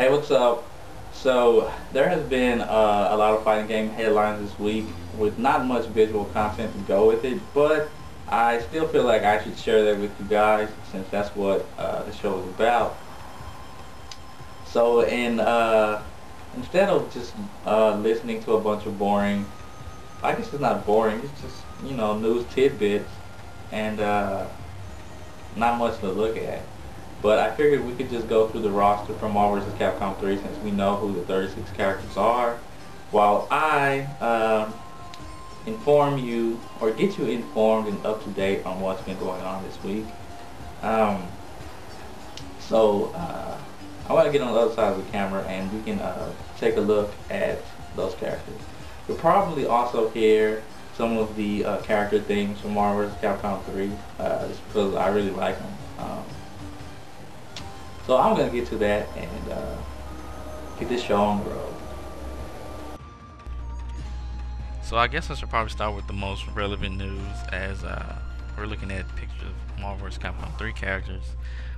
Hey, what's up? So, there has been a lot of fighting game headlines this week with not much visual content to go with it, but I still feel like I should share that with you guys since that's what the show is about. So, instead of just listening to a bunch of boring, I guess it's not boring, it's just, news tidbits and not much to look at. But I figured we could just go through the roster from Marvel vs. Capcom 3 since we know who the 36 characters are, while I inform you or get you informed and up to date on what's been going on this week. Um, so I want to get on the other side of the camera and we can take a look at those characters. You'll probably also hear some of the character themes from Marvel vs. Capcom 3 just because I really like them. So I'm gonna get to that and get this show on the road. So I guess I should probably start with the most relevant news as we're looking at pictures of Marvel vs. Capcom 3 characters.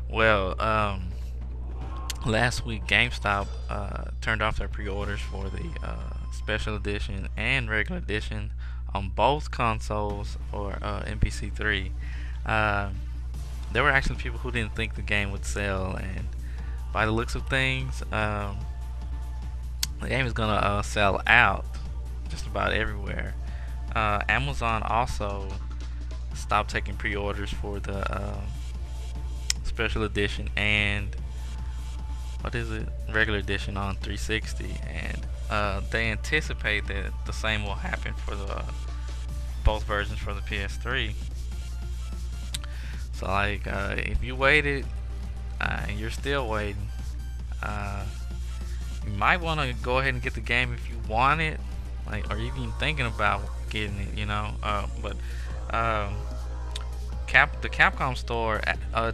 Well, last week GameStop turned off their pre-orders for the special edition and regular edition on both consoles for MPC3. Uh, there were actually people who didn't think the game would sell, and by the looks of things, the game is gonna sell out just about everywhere. Amazon also stopped taking pre-orders for the special edition and regular edition on 360, and they anticipate that the same will happen for the both versions for the PS3. So like, if you waited and you're still waiting, you might want to go ahead and get the game if you want it, like, or even thinking about getting it, but the Capcom store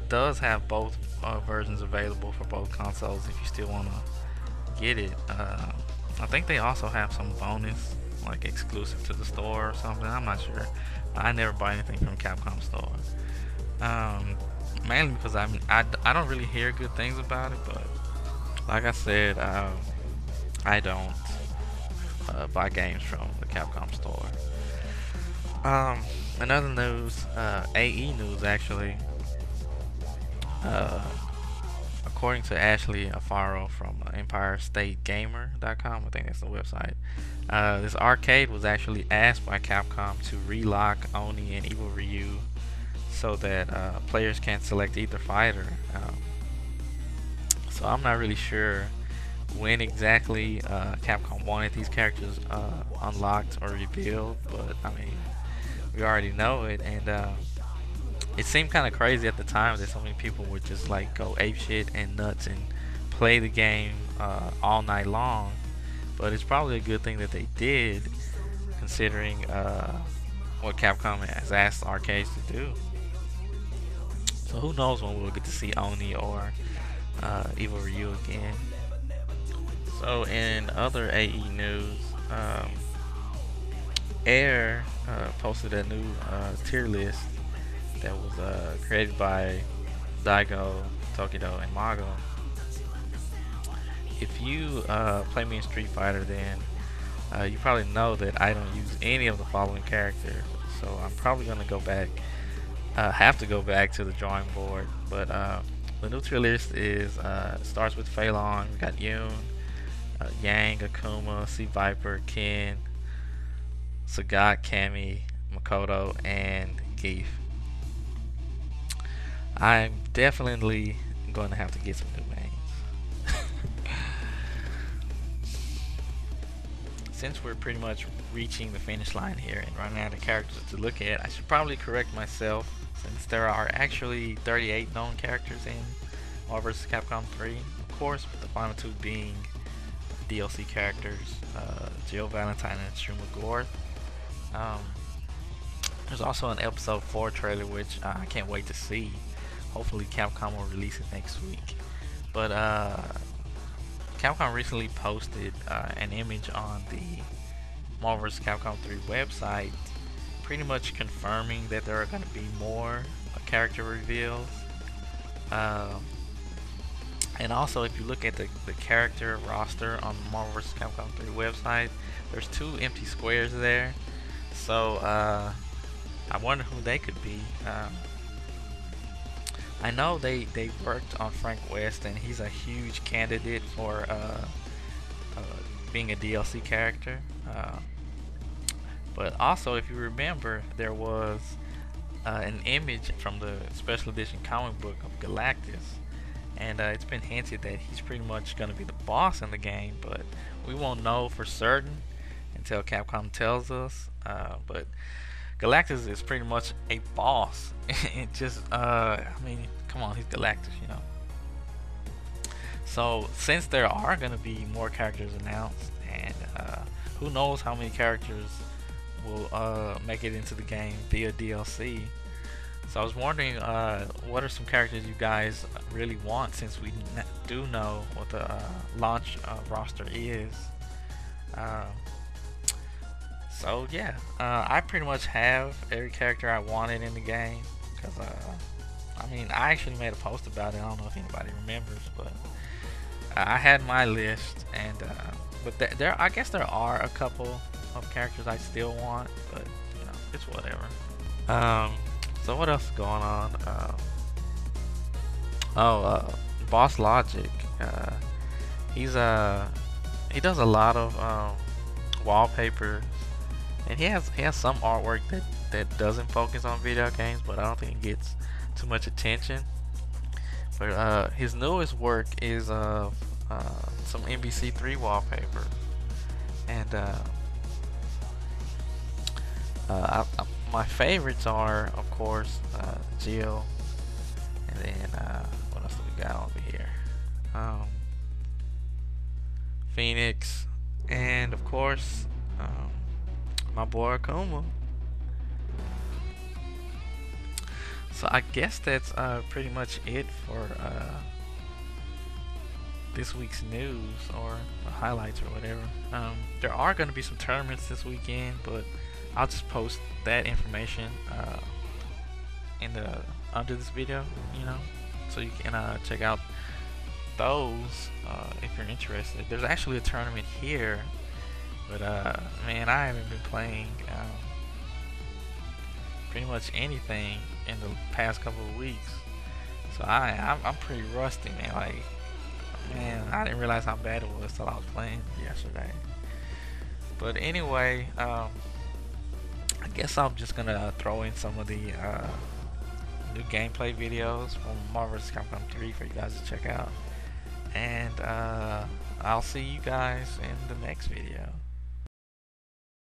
does have both versions available for both consoles if you still want to get it. I think they also have some bonus, like exclusive to the store or something. I'm not sure. I never buy anything from Capcom store. Mainly because I don't really hear good things about it, but like I said, I don't buy games from the Capcom store. Another news, AE news actually. According to Ashley Afaro from EmpireStateGamer.com, I think that's the website. This arcade was actually asked by Capcom to relock Oni and Evil Ryu so that players can select either fighter. So I'm not really sure when exactly Capcom wanted these characters unlocked or revealed, but I mean, we already know it, and it seemed kind of crazy at the time that so many people would just like go apeshit and nuts and play the game all night long. But it's probably a good thing that they did, considering what Capcom has asked arcades to do. So who knows when we'll get to see Oni or Evil Ryu again. So in other AE news, Air posted a new tier list that was created by Daigo, Tokido, and Mago. If you play me in Street Fighter, then you probably know that I don't use any of the following characters. So I'm probably gonna have to go back to the drawing board. But the new tier list is starts with Fei Long. We got Yoon, Yang, Akuma, Sea Viper, Ken, Sagat, Kami, Makoto, and Geef. I'm definitely going to have to get some new names. Since we're pretty much reaching the finish line here and running out of characters to look at, I should probably correct myself since there are actually 38 known characters in Marvel vs. Capcom 3. Of course, with the final two being DLC characters, Jill Valentine and Shuma Gorath. There's also an episode 4 trailer which I can't wait to see. Hopefully Capcom will release it next week. But Capcom recently posted an image on the Marvel vs. Capcom 3 website, pretty much confirming that there are going to be more character reveals. And also, if you look at the character roster on the Marvel vs. Capcom 3 website, there's 2 empty squares there. So I wonder who they could be. I know they worked on Frank West, and he's a huge candidate for being a DLC character. But also, if you remember, there was an image from the special edition comic book of Galactus, and it's been hinted that he's pretty much going to be the boss in the game, but we won't know for certain until Capcom tells us. But Galactus is pretty much a boss. It just, I mean, come on, he's Galactus, you know. So since there are going to be more characters announced, and who knows how many characters will make it into the game via DLC. So I was wondering, what are some characters you guys really want, since we do know what the launch roster is. So yeah, I pretty much have every character I wanted in the game, because I mean, I actually made a post about it. I don't know if anybody remembers, but I had my list, and but I guess there are a couple of characters I still want, but you know, it's whatever. So what else is going on? Boss Logic. He does a lot of wallpapers, and he has some artwork that doesn't focus on video games, but I don't think it gets too much attention. But his newest work is some NBC3 wallpaper, and my favorites are, of course, Jill, and then what else do we got over here? Phoenix, and of course, my boy Akuma. So I guess that's pretty much it for this week's news, or highlights, or whatever. There are going to be some tournaments this weekend, but I'll just post that information in the under this video, you know, so you can check out those if you're interested. There's actually a tournament here, but man, I haven't been playing pretty much anything in the past couple of weeks, so I'm pretty rusty, man. Like, man, I didn't realize how bad it was till I was playing yesterday. But anyway, I guess I'm just gonna throw in some of the new gameplay videos from Marvel vs. Capcom 3 for you guys to check out, and I'll see you guys in the next video.